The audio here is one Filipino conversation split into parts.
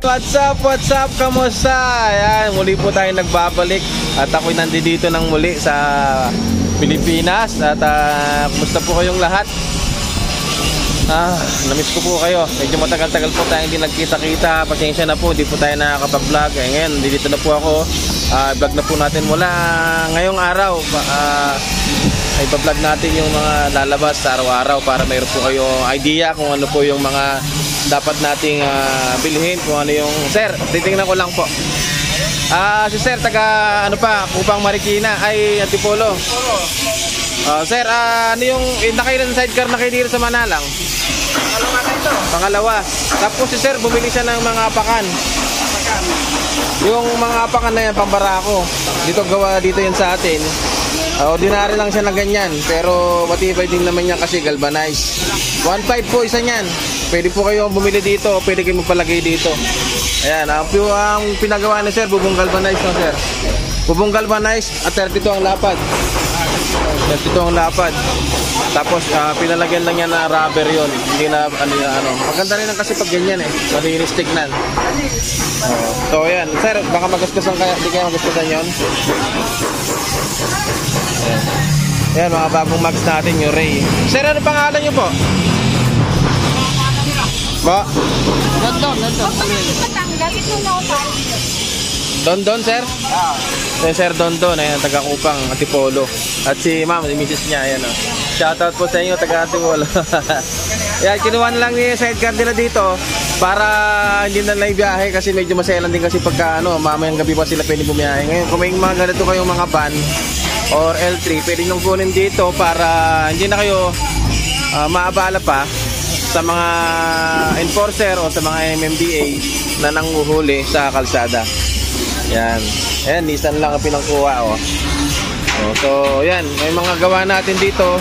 What's up, kamusta? Ayan, muli po tayo nagbabalik. At ako'y nandito ng muli sa Pilipinas. At kumusta po kayong lahat? Namiss ko po kayo. Medyo matagal-tagal po tayo hindi nagkita-kita. Pasensya na po, hindi po tayo nakakapag-vlog. Ngayon, dito na po ako. Vlog na po natin mula ngayong araw. Ay pa-vlog natin yung mga lalabas sa araw-araw para mayroon po kayong idea kung ano po yung mga dapat nating bilhin, kung ano yung... Sir, titingnan ko lang po. Si Sir, taga ano pa, Kupang Marikina, ay Antipolo. Sir, ano yung nakailan sidecar na kayo dito sa Manalang? Pangalawa na ito. Pangalawa. Tapos si Sir, bumili siya ng mga apakan. Yung mga apakan na yan, pambarako. Dito gawa dito yan sa atin. Ordinary lang siya na ganyan, pero matibay din naman yan kasi galvanized. 1.5 po isa niyan. Pwede po kayo bumili dito, pwede kayo magpalagay dito. Ayan, ang pinagawa ni Sir, bubong galvanized no, Sir. Bubong galvanized at 32 ang lapad. 32 ang lapad. Tapos pinalagyan lang yan na rubber yon. Hindi na ano. Maganda rin kasi pag ganyan eh. Malinis tignan. So ayan, Sir, baka magasgasan kaya, hindi kaya magasgasan yon. Ayan, mga bagong mags natin yung Ray. Sir, ano pangalan nyo po? Ba? Don, Sir? Sir Don, ayan, taga Kupang, Antipolo. At si Ma'am, si Mrs. niya, ayan o. Shoutout po sa inyo, taga Antipolo. Ayan, kinuha na lang niya yung sidecar nila dito para hindi na naibiyahe kasi medyo maselan din kasi pagka mamayang gabi pa sila pwede bumiyahe. Ngayon, kung may mga ganito kayong mga van or L3, pwede nyo kunin dito para hindi na kayo maabala pa sa mga enforcer o sa mga MMDA na nanguhuli sa kalsada. Yan. Ayan, Nissan lang ang pinangkuha so yan, may mga gawa natin dito.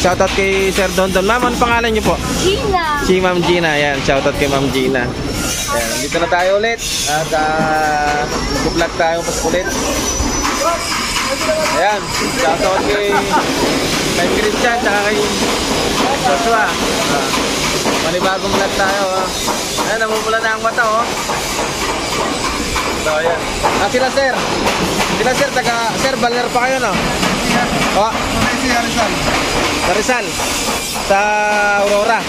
Shoutout kay Sir Don. Ma'am, ano pangalan niyo po? Gina. Si Ma'am Gina. Yan, shoutout kay Ma'am Gina. Ayan, dito na tayo ulit. At mag-vlog tayo pas ulit. Ayan, shoutout kay Christian at kay Joshua. Manibagong vlog tayo. Ayan, namumula na ang mata So ayan. Sila Sir. Sir, Balner pa kayo no? Sa Rizal. Sa Aurora.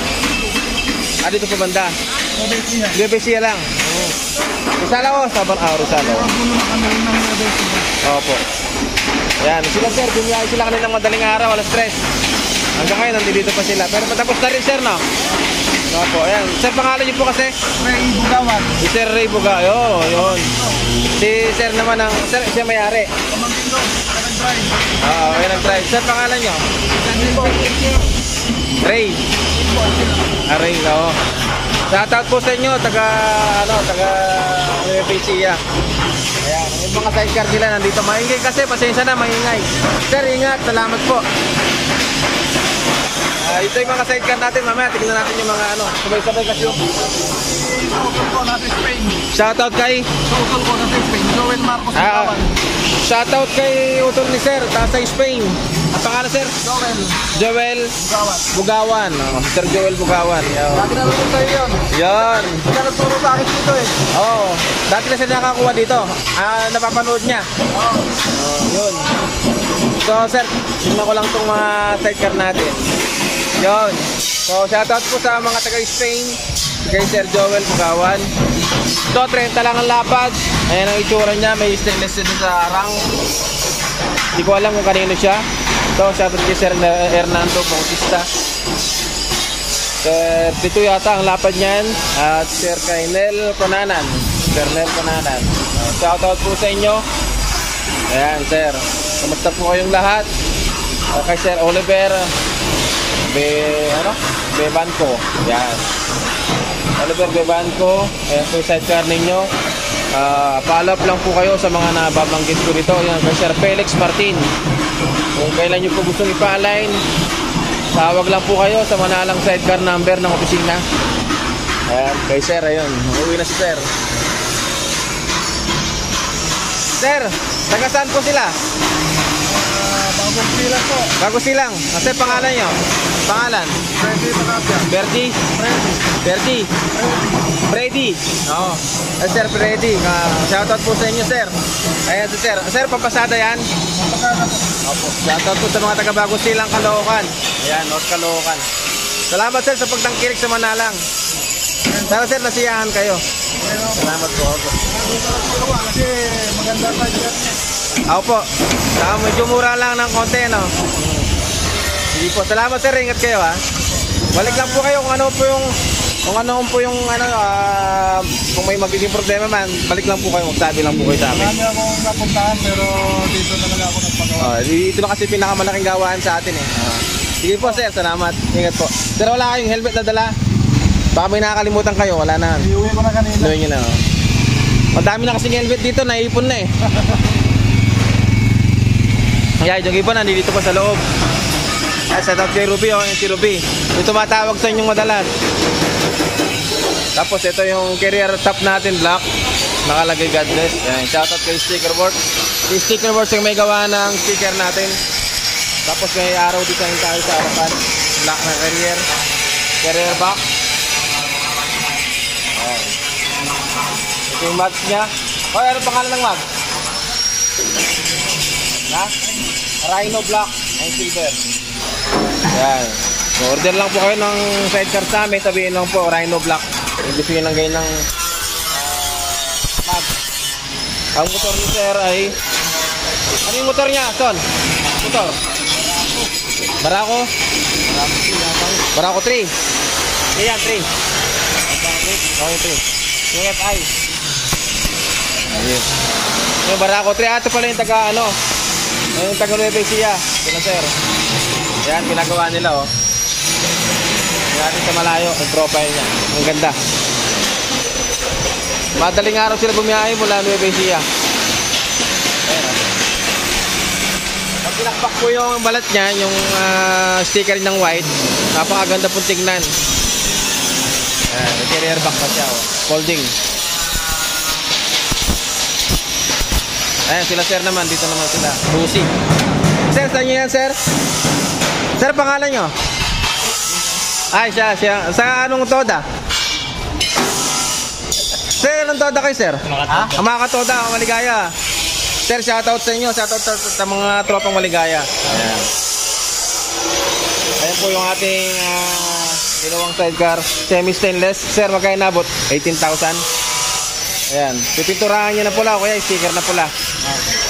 Dito sa banda. Bebesia lang. Rizal ako, Rizal ako. Opo. Ayan, sila Sir, bumiyahe sila kaninang madaling araw, alas 3. Hanggang ngayon, nandito pa sila. Pero patapos na rin Sir, no? Opo, ayan. Sir, pangalan niyo po kasi? Ray Bugawan. Si Sir Ray Bugawan. Yun. Si Sir naman ang... Sir, siya may-ari. Pamangkin nag-drive. Yan nag-drive. Sir, pangalan niyo? Ray. Ray, oo. Shoutout po sa inyo, taga Bebesia. Ayan, yung mga sidecar nila nandito. Maingay kasi, pasensya na, maingay. Sir, ingat. Salamat po. Ito yung mga sidecar natin. Mamaya, tignan natin yung mga sabay-sabay kasi yung Utol ko natin Spain. shoutout kay Utol ko natin Spain. Joel Marcos Bugawan. shoutout kay utol ni Sir sa Spain. Ang pangalan Sir? Joel Bugawan. Sir Joel Bugawan. Dati na lang tayo yun. Yan. Kaya nagturo sa akin dito eh. Dati na siya nakakuha dito. Napapanood niya. Yun. So Sir, tingnan ko lang itong mga sidecar natin. Yun. So shoutout po sa mga taga Spain, kay Sir Joel Bugawan. Ito, 30 lang ang lapad. Ayan ang itsura niya. May stainless din sa harang. Hindi ko alam kung kanino siya. Ito, shoutout kay Sir Hernando Bautista. Dito yata ang lapad niyan. At Sir Nel Conanan. Sir Nel Conanan. Shoutout po sa inyo. Ayan Sir, kamusta po kayong lahat? Kay Sir Oliver Bebanco. Yan. Oliver Bebanco. Ayan po yung sidecar ninyo. Follow up lang po kayo sa mga nababanggit ko dito. Yan, kay Sir Felix Martin. Kung kailan nyo po gustong ipa-align, tawag lang po kayo sa Manalang sidecar number ng opisina. Ayan, kay Sir, ayun. Uwi na si Sir. Sir, taga saan po sila? Bagong silang po. Bago silang. Kasi pangalan nyo? Pangalan? Freddy Manapia. Bertie? Freddy. Bertie? Freddy? Oo. Sir Freddy, shoutout po sa inyo, sir. Ayan si sir. Sir, papasada yan? Napakala po. Opo. Shoutout po sa mga taga-Bagong Silang, Caloocan. Ayan, North Caloocan. Salamat, sir, sa pagtangkilik sa Manalang. Sana, sir, nasiyahan kayo. Salamat po. Opo. Kasi maganda pa dyan. Opo. Saka medyo mura lang ng konti, no? Sige po. Salamat, sir. Ingat kayo, ha. Balik lang po kayo kung ano po yung kung may magiging problema man, balik lang po kayo, magsabi lang po kayo sa amin. Marami akong napuntahan pero dito talaga ako nagpagawa. Dito na kasi pinakamalaking gawaan sa atin eh. Sige po, sir, salamat. Ingat po. Sir, wala kayong helmet na dala? Baka may nakakalimutan kayo, wala na. Iuwi ko na kanina. Iuwi nyo na. Madami na kasing helmet dito, naipon na eh. Kaya yung iba nandito pa sa loob. Ay, shout out kay Ruby, yung si Ruby. Yung tumatawag sa inyong madalas. Tapos ito yung carrier top natin, black. Nakalagay God bless. Ayan, shout out kay Sticker Works. Yung Sticker Works yung may gawa ng sticker natin. Tapos may arrow design tayo sa harapan. Black na carrier. Carrier back. Ayan. Ito yung mags niya. Hoy, ano pangalan ng mag? Ha? Rhino black and silver. Ayan. So, order lang po kayo ng sidecar sa amin. Sabihin lang po, Rhino black. Ibigay lang kayo ng mag. Ang motor ni sir ay... Ano yung motor niya, Son? Motor? Barako? Barako 3. Ayan, 3. Okay, 3. Yung FI. Ayan. Yung Barako 3. Ito pala yung taga, ano? Yung taga Nueva Ecija. Ito sir. Ayan, ginagawa nila, oh. Natin sa malayo, ang profile niya. Ang ganda. Madaling araw sila bumiyahe mula Nueva Ecija. Pag pinakpak po yung balat niya, yung sticker ng white, napakaganda pong tignan. Ayan, carrier back pa siya, oh. Folding. Ayan, sila sir naman, dito naman sila. Rusi. Sir, saan nyo yan, sir? Sir, pangalan nyo? Ay, siya. Sa anong toda? Sir, anong toda kayo, sir? Ha? Mga toda, maligaya. Sir, shoutout sa inyo. Shoutout sa mga tropang maligaya. Ayan. Ayan po yung ating ginawang sidecar. Semi-stainless. Sir, magkaya nabot? 18,000. Ayan. Pipinturahan nyo na pula. Kuya, sticker na pula.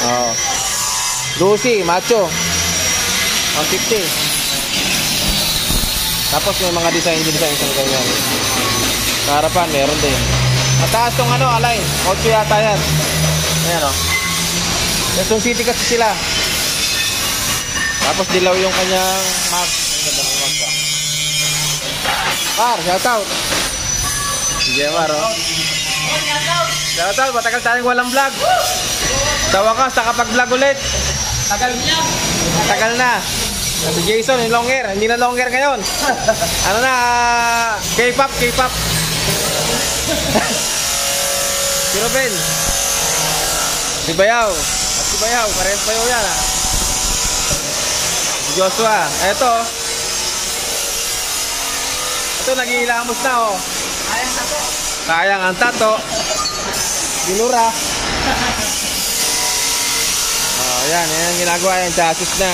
Oo. Lucy, macho. 150. Tapos may mga design sa ganyan. Sa harapan, meron din. Mataas tong ano, alay. 8 yata yan. Ayan o. Quezon City kasi sila. Tapos dilaw yung kanyang mark. Ang ganda ng mark pa. Par, shoutout. Sige, Mar, o. Shoutout, matagal tayong walang vlog. Sa wakas, nakapag-vlog ulit. Tagal na. Si Jason, yung longer. Hindi na longer ngayon. Ano na, K-pop. Si Ruben. Si Bayaw. At si Bayaw, parehas Bayaw yan, ha. Si Joshua. Ito nag-iilamos na, oh. Sayang ang tato. Binura. Oh, yan ang ginagawa, yung chassis na.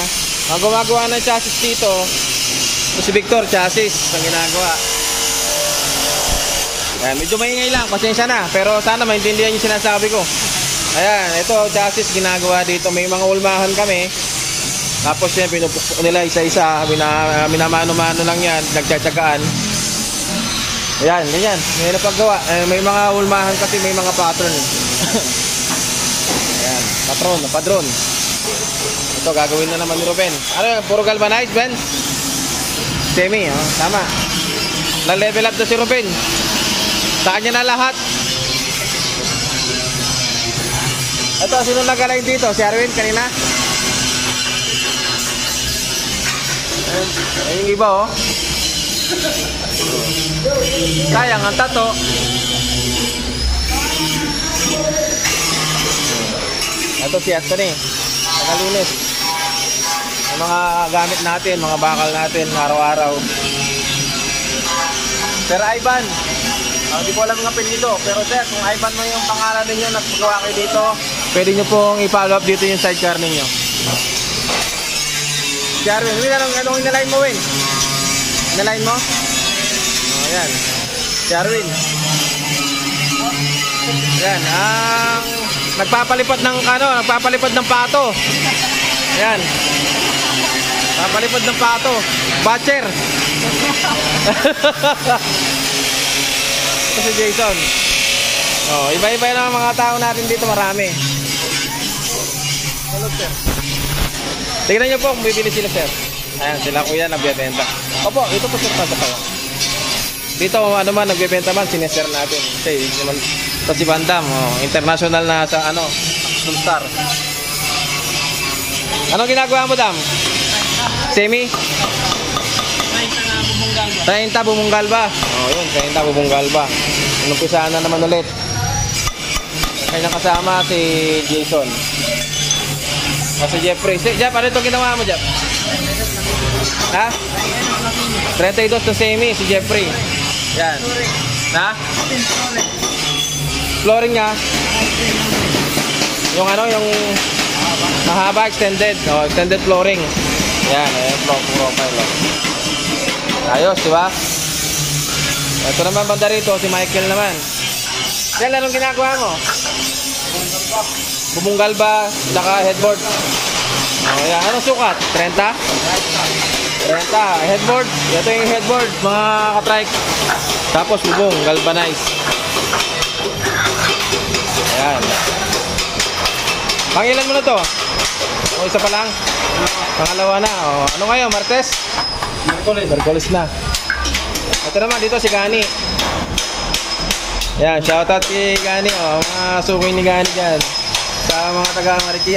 Ang gumagawa ng chassis dito, ito si Victor, chassis ang ginagawa. Ayan, medyo maingay lang, pasensya na. Pero sana maintindihan yung sinasabi ko. Ayan, ito chassis ginagawa dito. May mga ulmahan kami. Tapos yan, pinupukpuk nila isa-isa. Minamano-mano lang yan, nagtsatsagaan. Ayan, ganyan. May napagawa. May mga ulmahan kasi may mga patron. Ayan, padron. Ito, gagawin na naman ni Ruben. Ano yun? Puro galvanized, Ben? Semi, oh. Tama. Na-level up na si Ruben. Sa kanya na lahat. Ito, sino nag-align dito? Si Arwin, kanina? Ayun yung iba, oh. Sayang ang tato. Ito si Anthony. Nakalinis. mga gamit natin, mga bakal natin araw-araw. Sir Ivan, hindi ko alam yung apelido, pero sir, kung Ivan mo yung pangalan ninyo na magawa kayo dito, pwede nyo pong i-follow up dito yung sidecar ninyo. Jarwin, anong inaline mo, Win? Inaline mo? O, yan. Jarwin. Yan, ang nagpapalipad ng pato. Yan. Papalipad ng pato. Batcher. Ito si Jason. Oh, iba-iba na ang mga tao natin dito, marami. Hello, sir. Tingnan niyo po kung bibili sila, sir. Ayan, sila kuya nagbebenta. Opo, ito po sir, pasok kayo. Dito, ano man, nagbebenta man, sineser natin. Kasi, ito si Van Damme, international na sa, action star. Anong ginagawa mo, Dam? Semi? 30 bumunggal ba? Oh, yun, 30 bumunggal ba? Inumpisahan na naman ulit. Kaya nakasama si Jason. O si Jeffrey. Jeff, ano ito ginawa mo, Jeff? Ha? 32 to semi, si Jeffrey. Yan. Ha? Flooring niya? Yung yung mahaba, extended. Oh, extended flooring. Yan, profile. Ayos, di ba? Ito naman banda rito, si Michael naman. Yan, anong ginagawa mo? Bumunggal ba? Saka headboard? Oh, yan. Anong sukat? 30? 30. Headboard. Ito yung headboard, mga katrike. Tapos bubong, galvanize. Ayan. Pangilan mo na to? O, isa pa lang? Pangalawa na. O, ano ngayon? Martes? Merkulis na. Ito naman, dito si Gani. Yan, shoutout kay Gani. O, mga sukoy ni Gani dyan. Sa mga taga Mariki,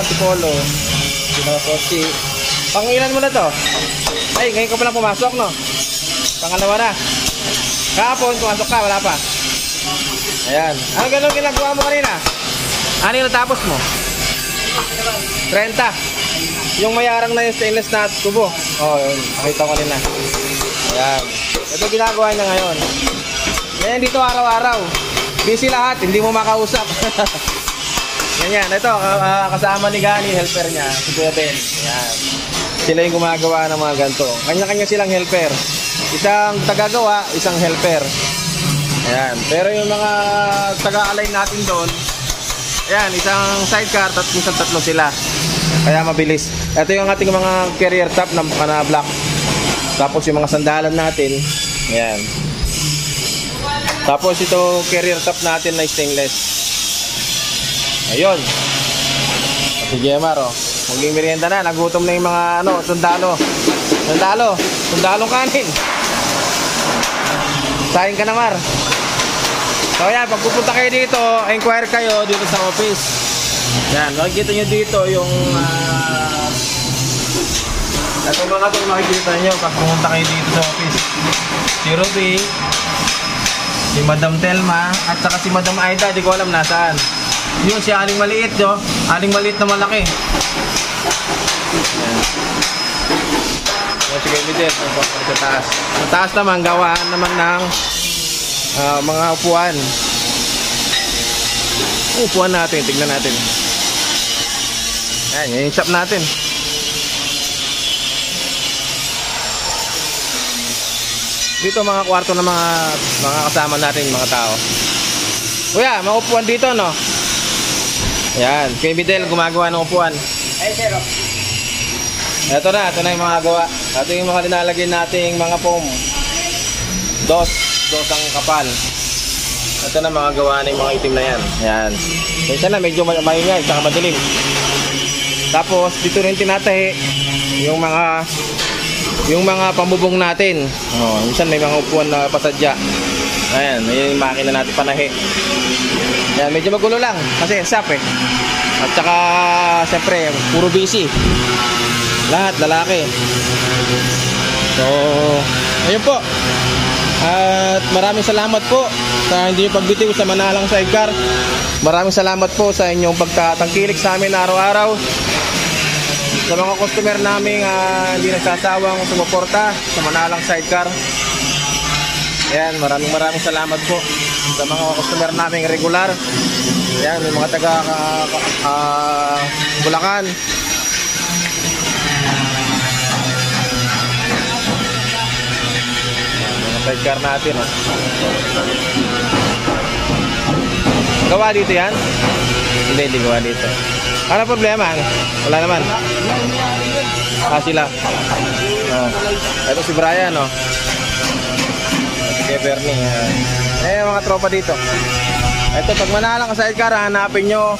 Tipolo. Pangilan mo na to? Ay, ngayon ko pa lang pumasok, no? Pangalawa na. Kahapon, pumasok ka, wala pa. Ayan. Ano ganun ginagawa mo kanina? Ano yung natapos mo? 30. Yung mayarang na yung stainless na tubo. Oh, yun. Nakita ko nila. Ayan. Ito ginagawa niya ngayon. Ngayon dito araw-araw. Busy lahat. Hindi mo makausap. Ganyan. Ito, kasama ni Gani, helper niya. Si Kuya Ben. Ayan. Sila yung gumagawa ng mga ganito. Kanya-kanya silang helper. Isang tagagawa, isang helper. Ayan. Pero yung mga taga-align natin doon, ayan, isang sidecar, minsan tatlo sila. Kaya mabilis. Ito yung ating mga carrier top na black. Tapos yung mga sandalan natin, ayan. Tapos ito carrier top natin na stainless. Ayun. Si Gemar, maging merienda na. Nagutom na yung mga sundalo. Sundalong kanin. Sahin ka na, Mar. So yan, pag pupunta kayo dito, inquire kayo dito sa office. Yan, makikita nyo dito yung itong mga itong makikita nyo pag pumunta kayo dito sa office. Si Ruby, si Madam Telma, at saka si Madam Aida, di ko alam nasaan. Yun, si Aling Maliit, no? Aling Maliit na malaki. Yan. Sige, Midget, sa taas. Sa taas naman, gawaan naman ng mga upuan. Upuan natin, tignan natin. Ayan, yung shop natin. Dito mga kwarto ng mga kasama natin, mga tao. Kuya, mga upuan dito, no? Ayan, kay Midel gumagawa ng upuan. Ay, sir. Ito na yung mga gawa. Ito yung mga linalagay nating mga foam. Dos ang kapal. Ito na mga gawa ng mga itim na yan. Ayan. Minsan na medyo maingay, saka madilim. Tapos dito rin tinatahi yung mga pambubong natin. Oh, minsan may mga upuan na pasadya. Ayan, yung makina natin panahi. Ayan, medyo magulo lang kasi sap eh. At saka siyempre puro busy. Lahat lalaki. So, ayun po. At maraming salamat po sa hindi nyo pagbitiw sa Manalang Sidecar. Maraming salamat po sa inyong pagtatangkilik sa amin araw-araw. Sa mga customer namin hindi nagsasawang sumuporta sa Manalang Sidecar. Ayan, maraming salamat po sa mga customer namin regular. Ayan, may mga taga Bulacan. Mga sidecar natin, oh. Gawa dito yan? Hindi gawa dito. Ano problema? Wala naman. Sila. Ito si Brian, oh. Si Bernie. Mga tropa dito. Ito, pag Manalang Sidecar, hanapin nyo.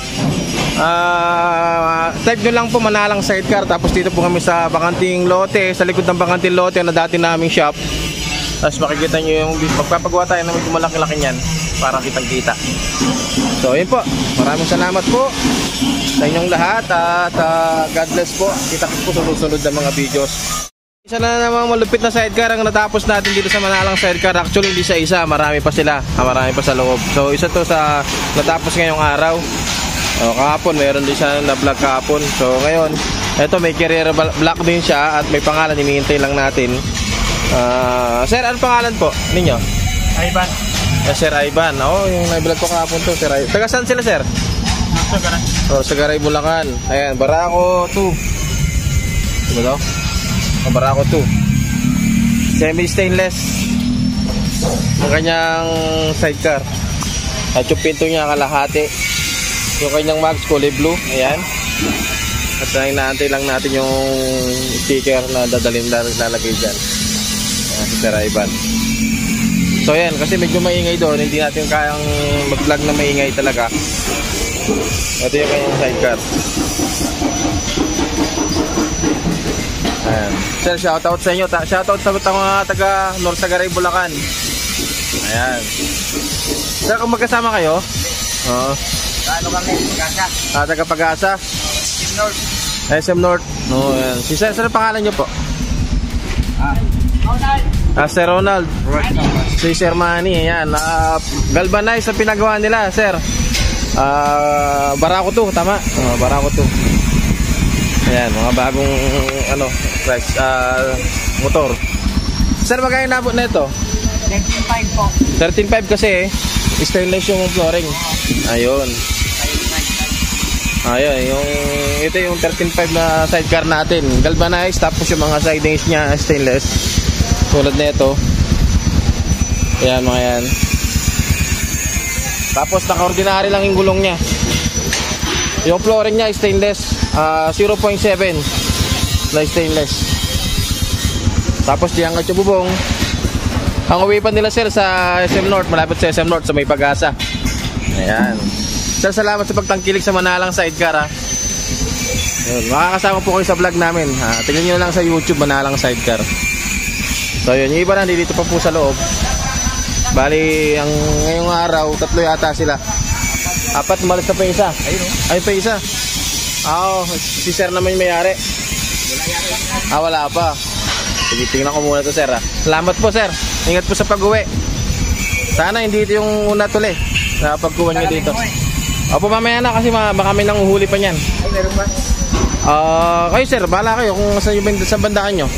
Type nyo lang po Manalang Sidecar. Tapos dito po kami sa bakanting lote. Sa likod ng bakanting lote na dati naming shop. Tapos makikita nyo yung magpapagawa tayo ng malaki-laki nyan para kitang-kita. So yun po, maraming salamat po sa inyong lahat. At God bless po. Kita-kit po sunod-sunod ng mga videos. Isa na namang malupit na sidecar ang natapos natin dito sa Manalang Sidecar. Actually hindi sa isa, marami pa sila, marami pa sa loob. So isa to sa natapos ngayong araw. Kahapon meron din siya na vlog kahapon. So ngayon, eto may career block din siya at may pangalan, hinihintay lang natin. Sir, ano pangalan po ninyo? Ivan. Sir Ivan. Yung na-vlog ko kahapon to, Sir Ivan. Taga saan sila, sir? Sa Garay, Bulacan. Ayan, Barako 2. Diba to? Barako 2. Semi-stainless ang kanyang sidecar. At yung pinto niya kalahati. Yung kanyang mags kulay blue. Ayan. At naantay lang natin yung sticker na lalagay dyan. Ayan, si Sir Ivan. So ayan, kasi medyo maingay doon. Hindi natin kayang mag-vlog na maingay talaga. Ito yung kanyang sidecar. Ayan. Sir, shoutout sa inyo. Shoutout sa mga taga North Sagaray, Bulacan. Ayan. Sir, kung magkasama kayo? Oo. Ano kami? Pag-asa. Taga Pag-asa? SM North. SM North. Ayan. Si Sir, sir, pangalan nyo po? Ronald. Sir Ronald. Si Sir Manny. Ayan. Galvanize ang pinagawa nila, Sir. Barako 2, tama? Barako 2. Ayan, mga bagong price, motor. Sir, magkano nabot na ito? 13.5 po. 13.5 kasi stainless yung flooring. Ayun. Ito yung 13.5 na sidecar natin. Galvanized, tapos yung mga sidings niya stainless. Tulad na ito. Ayan, mga yan. Tapos naka-ordinary lang yung gulong niya. Yung flooring niya stainless, 0.7 na stainless. Tapos diangat yung bubong. Ang uwi pa nila, sir, sa SM North, malapit sa SM North, sa may Pag-asa. Ayan. Sir, salamat sa pagtangkilik sa Manalang Sidecar, ha. Yun, makakasama po kayo sa vlog namin, ha. Tingnan nyo lang sa YouTube, Manalang Sidecar. So yun, yung iba na dito pa po sa loob. Bali, ngayong araw, 3 yata sila. 4, malas na pa isa. Ayun pa isa. Si sir naman yung may-ari. Wala pa. Sige, tingnan ko muna to, sir, ha. Salamat po, sir. Ingat po sa pag-uwi. Sana hindi ito yung una tuloy sa pagkuha nyo dito. Opo, mamaya na kasi baka may nanguhuli pa niyan. Meron ba? Kayo, sir, bahala kayo kung sa bandaan nyo.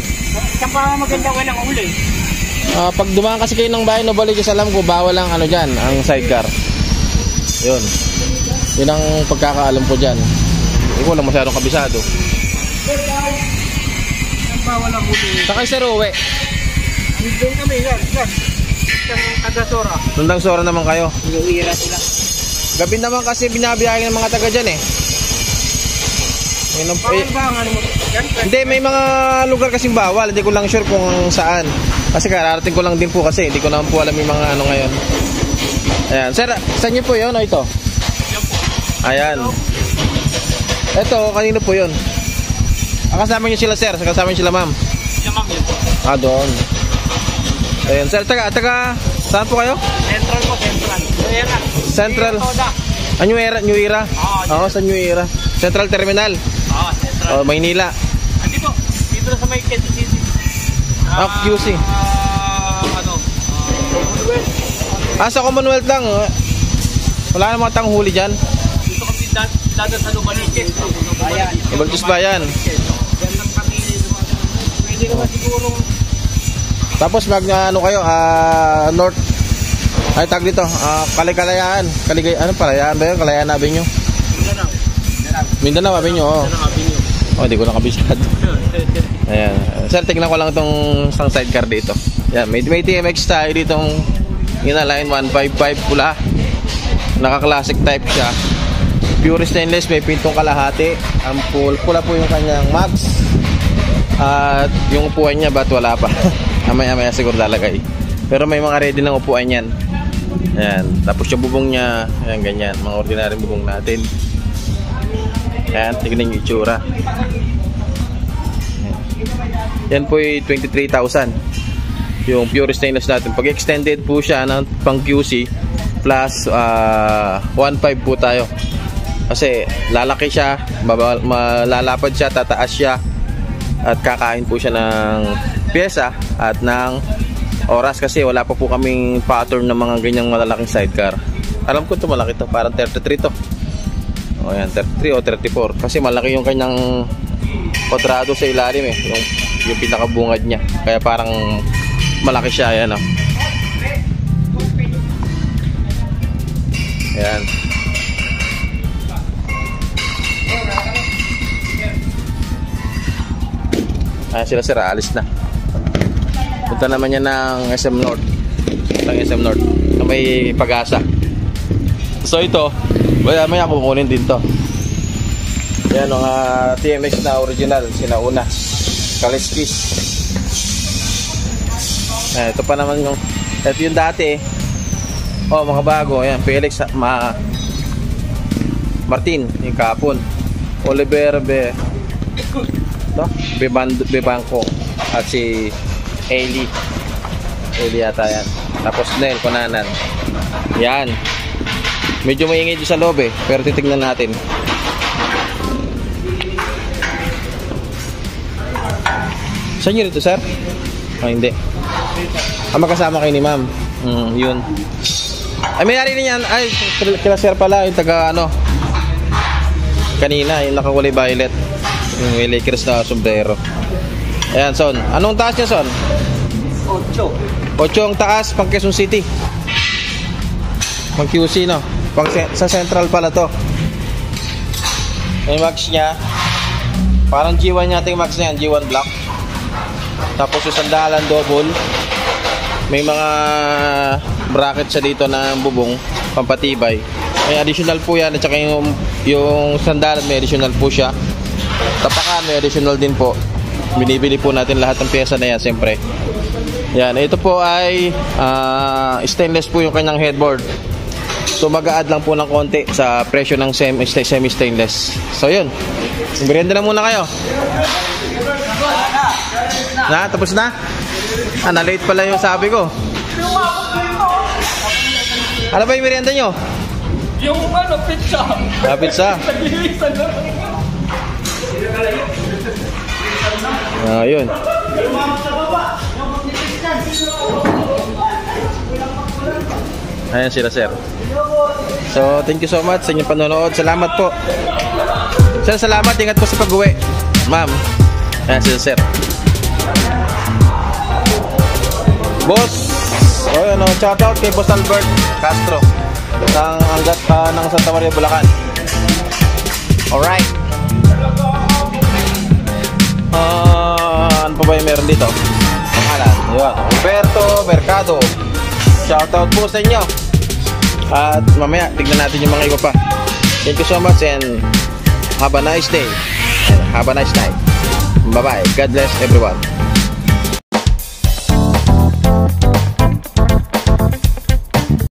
Saan pa maganda ko ng uli? Pag dumaan kasi kayo ng bahay, Novaliches, alam ko bawal ang dyan, ang sidecar. Yun. Yun ang pagkakaalam ko dyan. Hindi ko lang masyadong kabisado. Bawal ang uli. Saka sir, uwi. Doon kami, sir. Isang taga-Sora. Nandang Sora naman kayo. Inuira sila. Gabi naman kasi binabiyahe ng mga taga dyan, eh. Bawal ba ang ano mo? Hindi, may mga lugar kasing bawal. Hindi ko lang sure kung saan. Kasi kararating ko lang din po kasi. Hindi ko naman po alam yung mga ngayon. Ayan. Sir, saan nyo po yun o ito? Ayan. Ito, kanino po yun? Kasama nyo sila, sir. Kasama nyo sila, ma'am. Siya, ma'am, yun po. Doon. Ayan, sir. Taga, saan po kayo? Central po, Central. Central. New Era? Oo, sa New Era. Central Terminal. Central. Maynila. Dito. Dito sa may Quezon City. QC. Commonwealth. Sa Commonwealth lang. Wala namang tanghuli dyan. Dito kami dada sa Novaliches. Novaliches Bayan. Hindi naman siguro. Tapos ano kayo, North, ay tag dito, Kalayaan. Ano Kalayaan ba yun? Kalayaan Avenue. Mindanao Avenue, oo. Oh, hindi ko nakabisado. Ayan. Sir, tignan ko lang itong isang sidecar dito. Yan, may TMX tayo ditong Inaline 155 pula. Naka-classic type siya. Pure stainless, may pintong kalahati. Ang pula po yung kanyang max. At yung upuan niya, ba't wala pa? Amaya siguro lalagay. Pero may mga ready ng upuan yan. Ayan. Tapos yung bubong niya, ayan, ganyan. Mga ordinary bubong natin. Ayan, tignan yung itsura. Yan po yung 23,000. Yung pure stainless natin. Pag extended po siya ng pang QC plus 1.5 po tayo. Kasi lalaki siya, malalapad siya, tataas siya. At kakain po siya ng pyesa at ng oras kasi wala pa po kaming pattern ng mga ganyang malalaking sidecar. Alam ko ito malaki to, parang 33 to. O yan, 33 o 34 kasi malaki yung kanyang kwadrado sa ilalim eh, yung pinakabungad niya. Kaya parang malaki siya, ayan o. Ayan. Ayan sila sir, alis na. Punta naman yan ng SM North. Ng SM North na may Pag-asa. So ito, may ako kukunin din to. Yan ang TMX na original, sinauna Kaliskis. Ito pa naman yung, ito yung dati. Oh, mga bago. Ayan, Felix Martin, yung kapon. Oliver Bebangko at si Eli yata yan. Tapos Nel Konanan. Yan. Medyo maingay dito sa loob eh, pero titignan natin. Saan nyo rito, sir? Oh, hindi. Magkasama kayo ni ma'am. Yun. Ay, may-ari na yan. Ay, kila sir pala, yung taga ano kanina, yung nakakulay violet, yung Lakers na sombrero. Ayan, Son. Anong taas niya, Son? 8 ang taas, pang Quezon City. Pang QC, no? Sa Central pala to. Yung max niya, parang G1 natin yung max niya, G1 Black. Tapos yung sandalan double. May mga bracket siya dito na bubong, pampatibay. May additional po yan. At saka yung sandalan may additional po siya. Tapakan may additional din po. Binibili po natin lahat ng pyesa na yan siyempre. Yan, ito po ay stainless po yung kanyang headboard. So mag-a-add lang po ng konti sa presyo ng semi-stainless. So yun, merienda na muna kayo. Na, tapos na? Na-late pala yung sabi ko. Ano ba yung merienda nyo? Yung pizza. Pizza. Yun. Ayan sila sir. So thank you so much sa inyong panonood. Salamat po sir, salamat. Ingat po sa pag-uwi ma'am. Ayan sila sir. Boss, shout out kay Boss Albert Castro ng Santa Maria, Bulacan. Alright. Ano pa ba yung meron dito? Pangalan, yun, Roberto Mercado. Shoutout po sa inyo. At mamaya tignan natin yung mga iba pa. Thank you so much and have a nice day and have a nice night. Bye bye. God bless everyone.